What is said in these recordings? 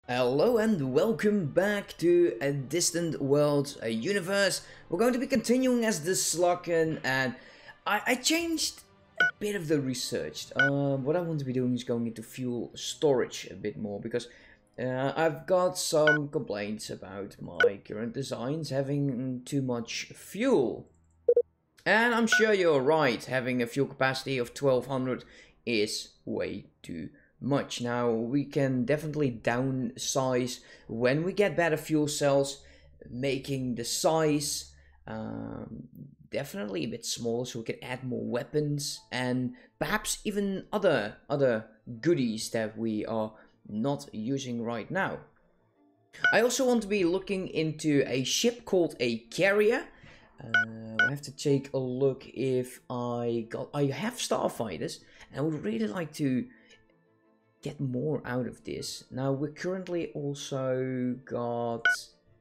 Hello and welcome back to a distant world, a universe. We're going to be continuing as the Sluken, and I changed a bit of the research. What I want to be doing is going into fuel storage a bit more because I've got some complaints about my current designs having too much fuel. And I'm sure you're right, having a fuel capacity of 1200 is way too much. Now, we can definitely downsize when we get better fuel cells, making the size definitely a bit smaller so we can add more weapons and perhaps even other goodies that we are not using right now. I also want to be looking into a ship called a carrier. I have to take a look if I have starfighters, and I would really like to get more out of this. Now we're currently also got,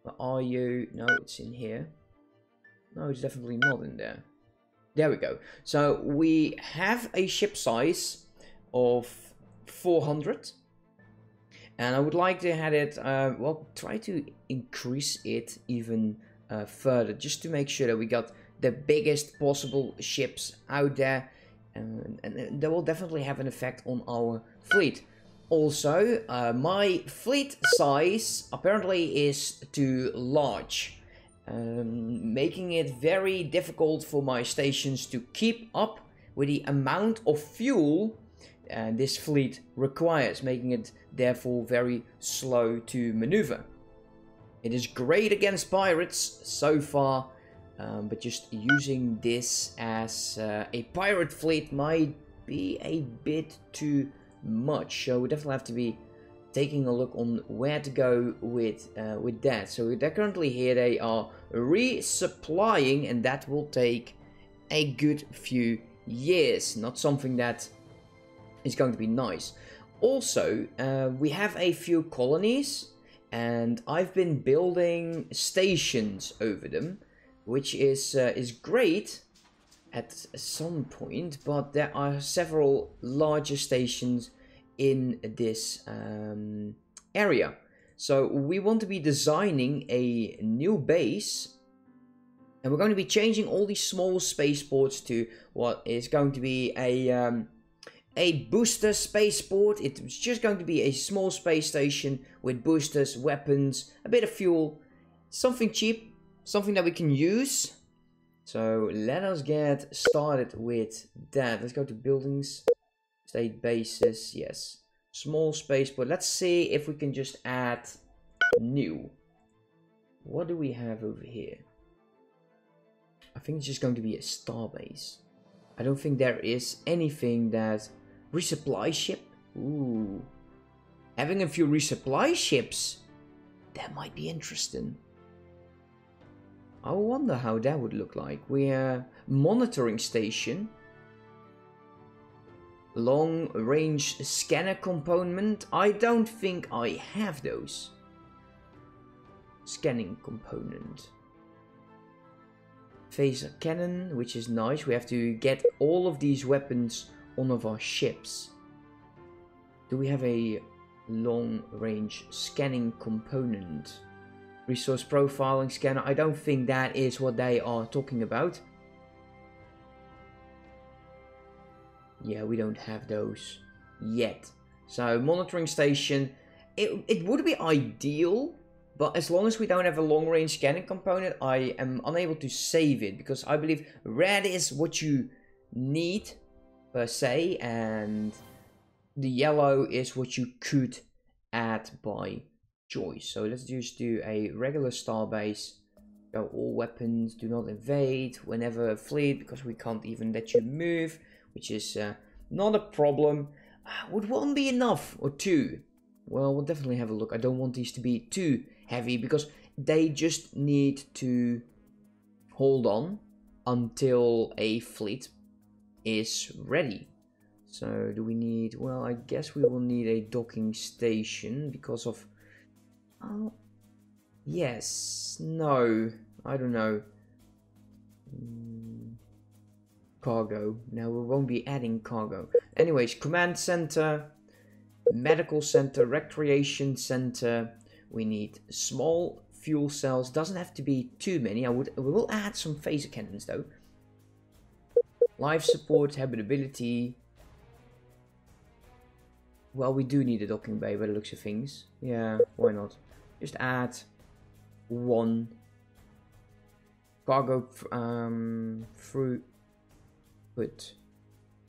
where are you? No, it's in here. No, it's definitely not in there. There we go. So we have a ship size of 400. And I would like to have it, well, try to increase it even further, just to make sure that we got the biggest possible ships out there, and that will definitely have an effect on our fleet. Also, my fleet size apparently is too large, making it very difficult for my stations to keep up with the amount of fuel this fleet requires, making it therefore very slow to maneuver. It is great against pirates so far, but just using this as a pirate fleet might be a bit too much. So we definitely have to be taking a look on where to go with that. So they're currently here, they are resupplying, and that will take a good few years. Not something that is going to be nice. Also, we have a few colonies, and I've been building stations over them, which is great at some point, but there are several larger stations in this area. So we want to be designing a new base, and we're going to be changing all these small spaceports to what is going to be a booster spaceport. It's just going to be a small space station with boosters, weapons, a bit of fuel, something cheap, something that we can use. So let us get started with that. Let's go to buildings, state bases, yes. Small spaceport. Let's see if we can just add new. What do we have over here? I think it's just going to be a starbase. I don't think there is anything that... Resupply ship? Ooh. Having a few resupply ships, that might be interesting. I wonder how that would look like. We're monitoring station. Long range scanner component. I don't think I have those. Scanning component. Phaser cannon, which is nice. We have to get all of these weapons on of our ships. Do we have a long range scanning component? Resource profiling scanner. I don't think that is what they are talking about. Yeah, we don't have those yet. So monitoring station, it would be ideal, but as long as we don't have a long range scanning component, I am unable to save it, because I believe red is what you need per se, and the yellow is what you could add by choice. So let's just do a regular starbase. Go all weapons, do not invade whenever fleet, because we can't even let you move, which is not a problem. Would one be enough, or two? Well, we'll definitely have a look. I don't want these to be too heavy, because they just need to hold on until a fleet is ready. So do we need... Well, I guess we will need a docking station because of... Oh, yes, no, I don't know. Cargo. Now we won't be adding cargo. Anyways, command center. medical center, recreation center. We need small fuel cells. Doesn't have to be too many. We will add some phaser cannons though. Life support, habitability. Well, we do need a docking bay by the looks of things. Yeah, why not? Just add one. Cargo throughput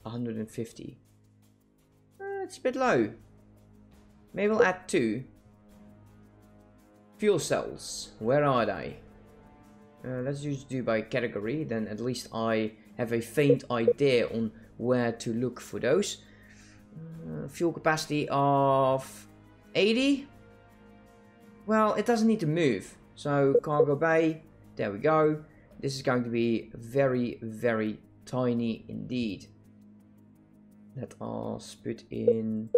150. It's a bit low. Maybe we'll add 2. Fuel cells. Where are they? Let's just do by category. Then at least I have a faint idea on where to look for those. Fuel capacity of 80. Well, it doesn't need to move. So cargo bay. There we go. This is going to be very, very tiny indeed. Let us put in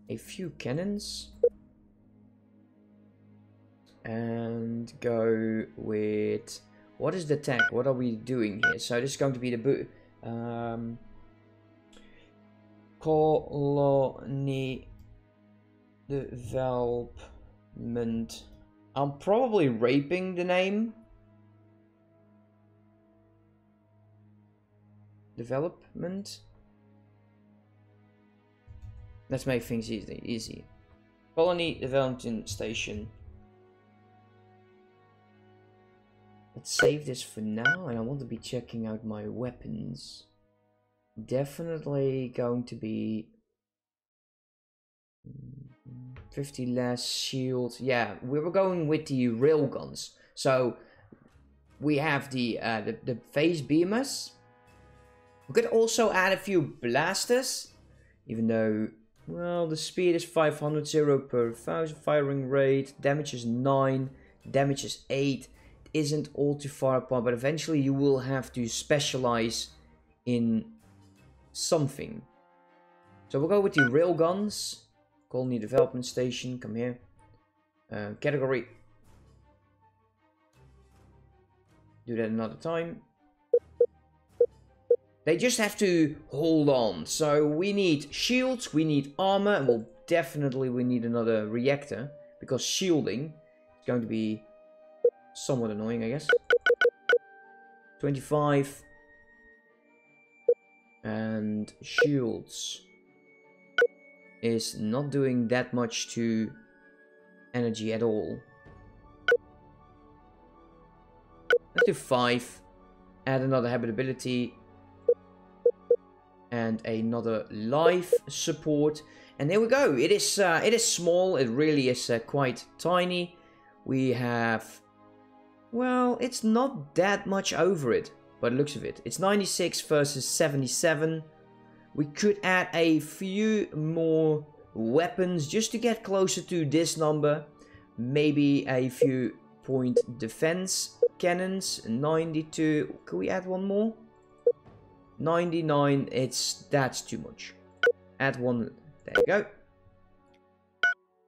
a few cannons. And go with... What is the tech? What are we doing here? So this is going to be the colony development. I'm probably raping the name. Development. Let's make things easy. Colony development station. Let's save this for now, and I want to be checking out my weapons. Definitely going to be 50 less shield. Yeah, we were going with the railguns. So we have the phase beamers. We could also add a few blasters, even though, well, the speed is 500, 0 per 1000 firing rate, damage is 9, damage is 8. Isn't all too far apart, but eventually you will have to specialize in something. So we'll go with the railguns. Colony development station, come here. Category. Do that another time. They just have to hold on. So we need shields, we need armor, and we need another reactor, because shielding is going to be somewhat annoying, I guess. 25. And shields is not doing that much to energy at all. Let's do 5. Add another habitability. And another life support. And there we go. It is small. It really is quite tiny. We have... Well, it's not that much over it, by the looks of it. It's 96 versus 77. We could add a few more weapons just to get closer to this number. Maybe a few point defense cannons. 92. Could we add one more? 99. That's too much. Add one. There you go.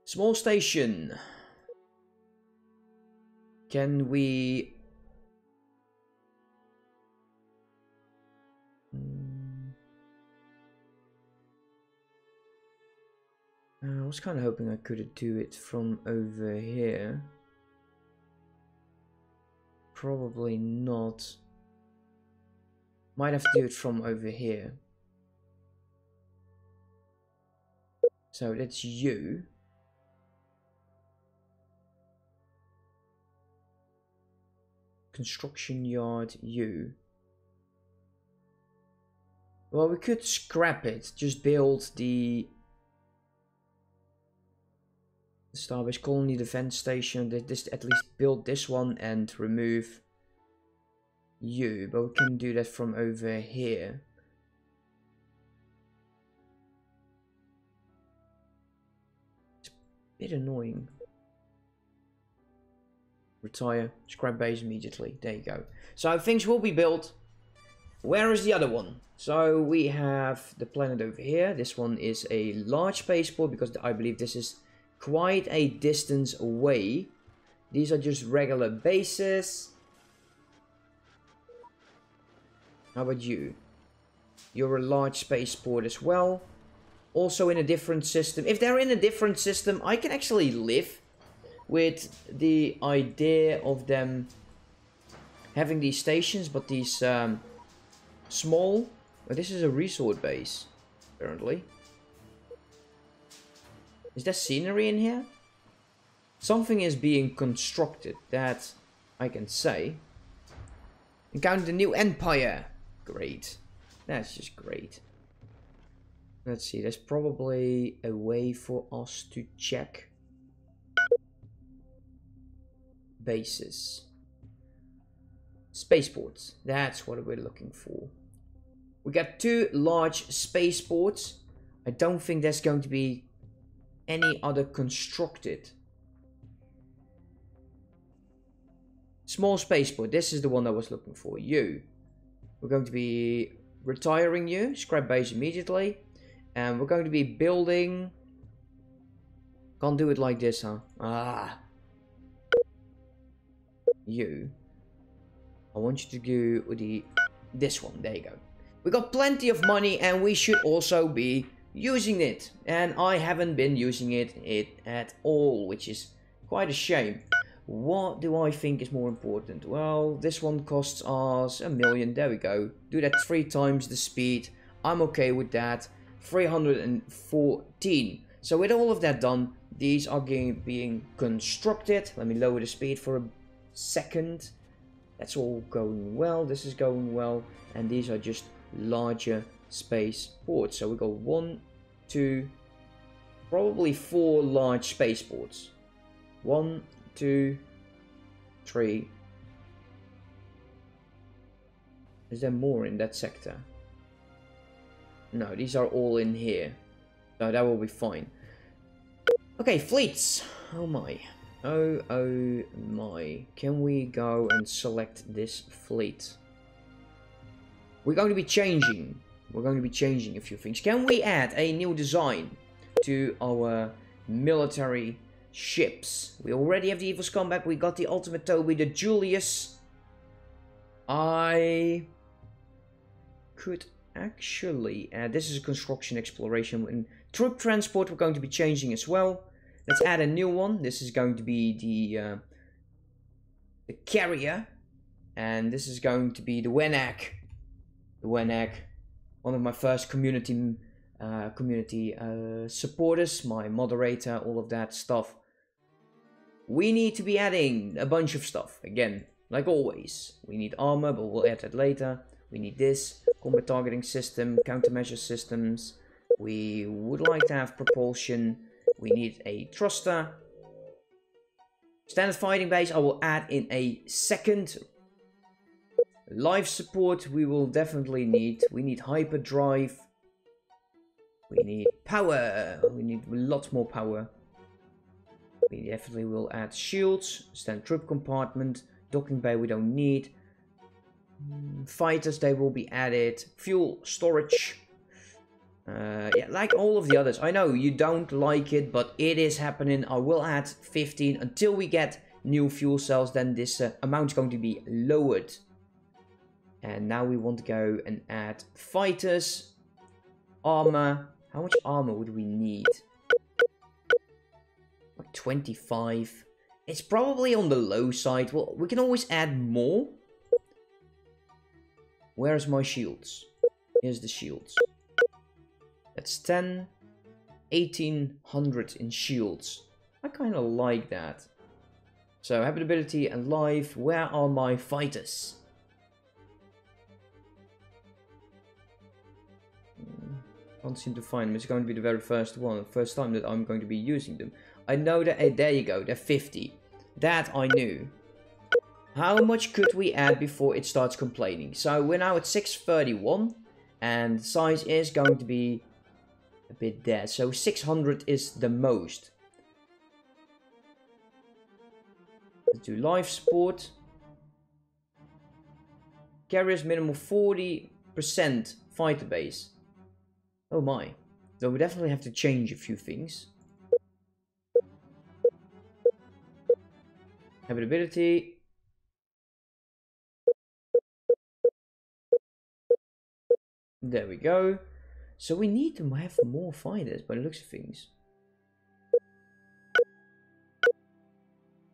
Small station. Can we... I was kind of hoping I could do it from over here. Probably not. Might have to do it from over here. So that's you. Construction yard U. Well, we could scrap it. Just build the Starbase Colony Defense Station. This, at least build this one and remove you. But we can do that from over here. It's a bit annoying. Retire, scrap base immediately. There you go. So things will be built. Where is the other one? So we have the planet over here. This one is a large spaceport because I believe this is quite a distance away. These are just regular bases. How about you? You're a large spaceport as well. also in a different system. If they're in a different system, I can actually live with the idea of them having these stations, but these small... Oh, this is a resort base, apparently. Is there scenery in here? Something is being constructed, that I can say. Encounter the new empire. Great. That's just great. Let's see, there's probably a way for us to check bases. Spaceports, that's what we're looking for. We got 2 large spaceports. I don't think there's going to be any other constructed. Small spaceport, this is the one I was looking for. You. We're going to be retiring you, scrap base immediately. And we're going to be building... Can't do it like this, huh? Ah. You. I want you to do this one. There you go. We got plenty of money and we should also be using it. And I haven't been using it at all, which is quite a shame. What do I think is more important? Well, this one costs us 1 million. There we go. Do that 3 times the speed. I'm okay with that. 314. So with all of that done, these are being constructed. Let me lower the speed for a second. That's all going well. This is going well. And these are just larger space ports. So we got 1, 2, probably 4 large space ports. 1, 2, 3. Is there more in that sector? No, these are all in here. So that will be fine. Okay, fleets. Oh my. Oh my. Can we go and select this fleet? We're going to be changing. We're going to be changing a few things. Can we add a new design to our military ships? We already have the Evil Scumbag. We got the Ultimate Toby, the Julius. I could actually add... This is a construction exploration. And troop transport we're going to be changing as well. Let's add a new one. This is going to be the carrier. And this is going to be the Wenak. The Wenak. One of my first community supporters. My moderator. All of that stuff. We need to be adding a bunch of stuff. Again, like always. We need armor, but we'll add that later. We need this. Combat targeting system. Countermeasure systems. We would like to have propulsion. We need a thruster. Standard fighting base I will add in a second. Life support we will definitely need. We need hyperdrive. We need power. We need a lot more power. We definitely will add shields. Standard troop compartment. Docking bay we don't need. Fighters, they will be added. Fuel storage. Yeah, like all of the others. I know you don't like it, but it is happening. I will add 15 until we get new fuel cells. Then this amount is going to be lowered. And now we want to go and add fighters. Armor. How much armor would we need? Like 25. It's probably on the low side. Well, we can always add more. Where's my shields? Here's the shields. That's 10. 1800 in shields. I kind of like that. So, habitability and life. Where are my fighters? Can't seem to find them. It's going to be the very first one. First time that I'm going to be using them. I know that... there you go. They're 50. That I knew. How much could we add before it starts complaining? So we're now at 631. And size is going to be a bit there. So 600 is the most. Let's do life support. Carriers minimum 40% fighter base. Oh my. So we definitely have to change a few things. Habitability. There we go. So we need to have more fighters by the looks of things.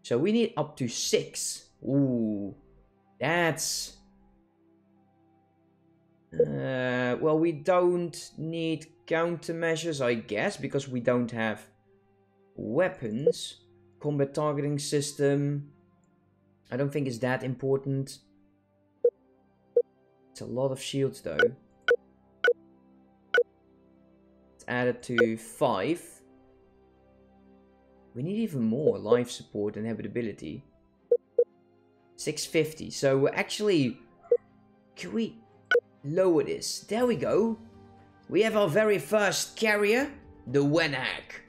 So we need up to 6. Ooh, that's... well, we don't need countermeasures, I guess, because we don't have weapons. Combat targeting system. I don't think it's that important. It's a lot of shields, though. Let's add it to 5. We need even more life support and habitability. 650. So actually, can we lower this? There we go. We have our very first carrier, the Wenhag.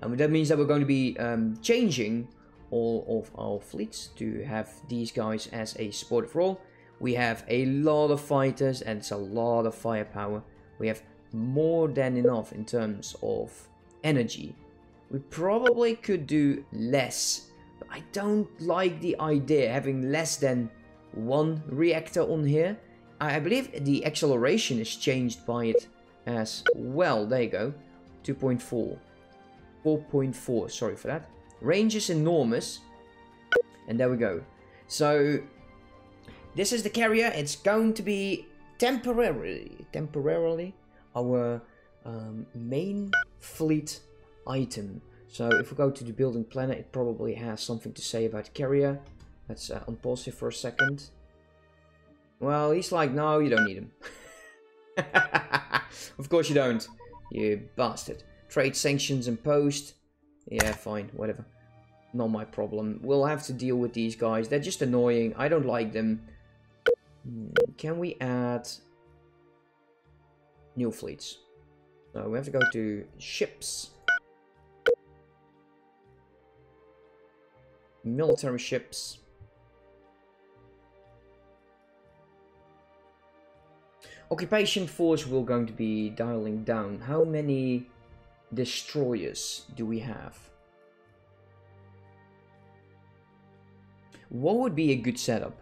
And that means that we're going to be changing all of our fleets to have these guys as a supportive role. We have a lot of fighters and it's a lot of firepower. We have more than enough in terms of energy. We probably could do less, but I don't like the idea having less than 1 reactor on here. I believe the acceleration is changed by it as well. There you go. 2.4. 4.4, sorry for that. Range is enormous. And there we go. So, this is the carrier. It's going to be temporarily our main fleet item. So if we go to the building planet, it probably has something to say about the carrier. Let's unpause it for a second. Well, he's like, no, you don't need him. Of course you don't, you bastard. Trade sanctions imposed. Yeah, fine, whatever. Not my problem. We'll have to deal with these guys. They're just annoying. I don't like them. Can we add new fleets? So we have to go to ships. Military ships. Occupation force we're going to be dialing down. How many destroyers do we have? What would be a good setup?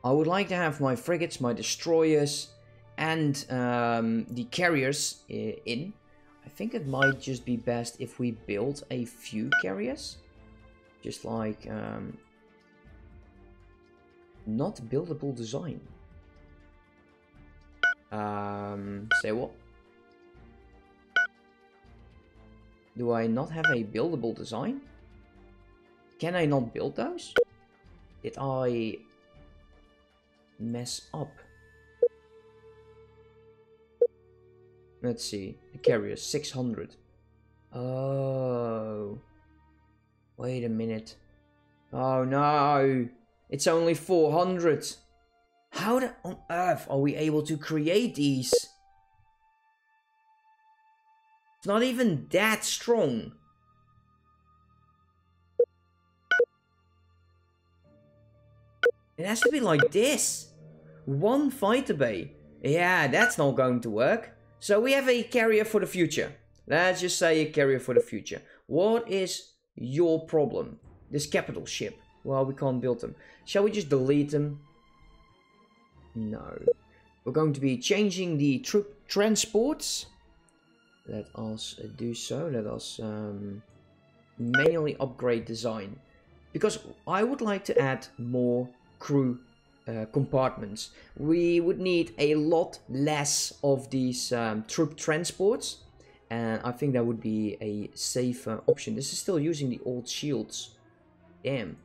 I would like to have my frigates, my destroyers, and the carriers in. I think it might just be best if we build a few carriers. Just like not buildable design. Say what? Do I not have a buildable design? Can I not build those? Did I mess up? Let's see. The carrier 600. Oh. Wait a minute. Oh no. It's only 400. How on earth are we able to create these? It's not even that strong. It has to be like this. 1 fighter bay. Yeah, that's not going to work. So we have a carrier for the future. Let's just say a carrier for the future. What is your problem? This capital ship. Well, we can't build them. Shall we just delete them? No. We're going to be changing the troop transports. Let us do so. Let us manually upgrade design. Because I would like to add more crew compartments. We would need a lot less of these troop transports. And I think that would be a safer option. This is still using the old shields. Damn.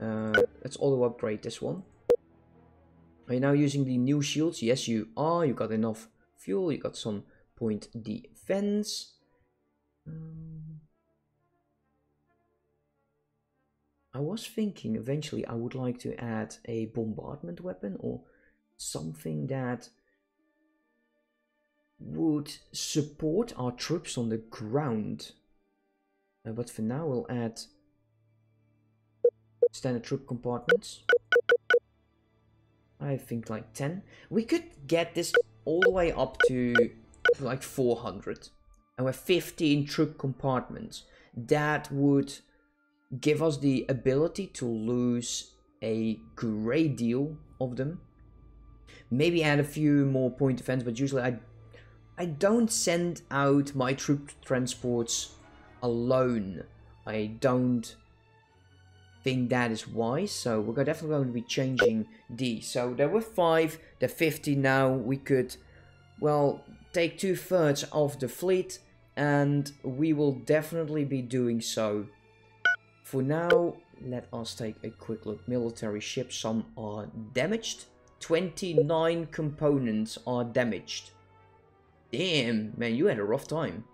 Let's auto upgrade this one. Are you now using the new shields? Yes, you are. You got enough fuel. You got some point defense. I was thinking eventually I would like to add a bombardment weapon or something that would support our troops on the ground. But for now we'll add standard troop compartments. I think like 10. We could get this all the way up to like 400. And with 15 troop compartments. That would give us the ability to lose a great deal of them. Maybe add a few more point defense, but usually I I don't send out my troop transports alone. I don't think that is wise, so we're definitely going to be changing these. So there were 5, they're 50 now. We could, well, take 2/3 of the fleet, and we will definitely be doing so. For now, let us take a quick look. Military ships, some are damaged. 29 components are damaged. Damn, man, you had a rough time.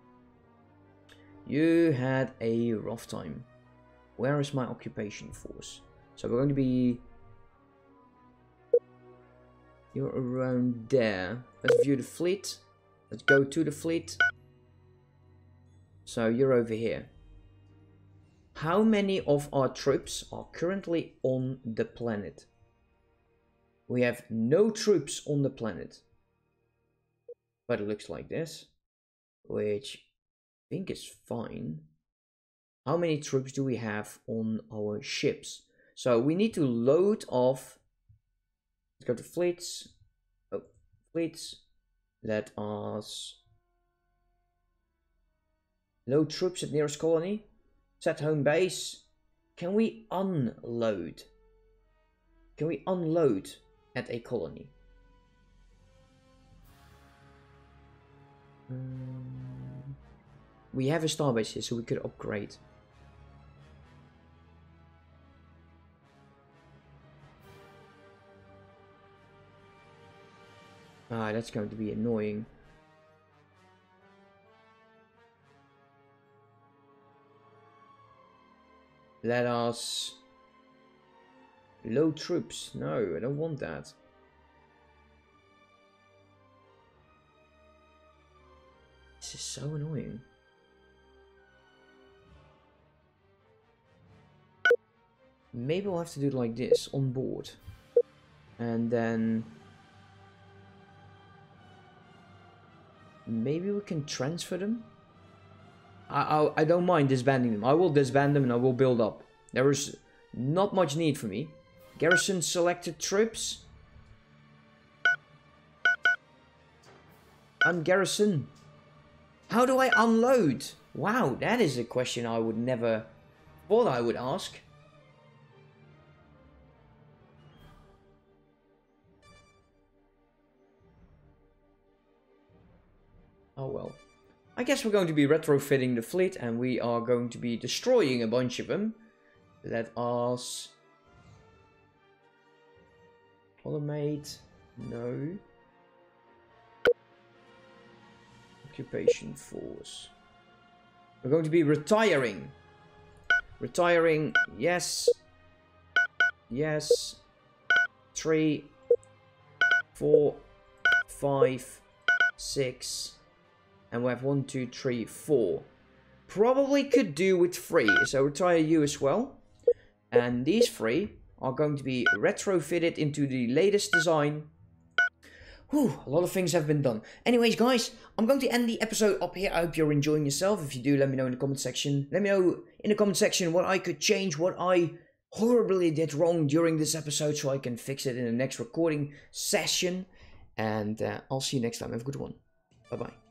You had a rough time. Where is my occupation force? So we're going to be... You're around there. Let's view the fleet. Let's go to the fleet. So you're over here. How many of our troops are currently on the planet? We have no troops on the planet. But it looks like this. Which I think is fine. How many troops do we have on our ships? So we need to load off. Let's go to fleets. Oh, fleets. Let us load troops at nearest colony. Set home base. Can we unload? Can we unload at a colony? We have a starbase here, so we could upgrade. Ah, that's going to be annoying. Let us load troops. No, I don't want that. This is so annoying. Maybe we'll have to do it like this, on board. And then... maybe we can transfer them? I don't mind disbanding them. I will disband them and I will build up. There is not much need for me. Garrison selected troops. Ungarrison. How do I unload? Wow, that is a question I would never thought I would ask. Oh well. I guess we're going to be retrofitting the fleet and we are going to be destroying a bunch of them. Let us... automate. No. Occupation force. We're going to be retiring. Retiring. Yes. Yes. 3, 4, 5, 6. And we have 1, 2, 3, 4. Probably could do with 3. So retire you as well. And these 3 are going to be retrofitted into the latest design. Whew, a lot of things have been done. Anyways, guys, I'm going to end the episode up here. I hope you're enjoying yourself. If you do, let me know in the comment section. Let me know in the comment section what I could change, what I horribly did wrong during this episode, so I can fix it in the next recording session. And I'll see you next time. Have a good one. Bye-bye.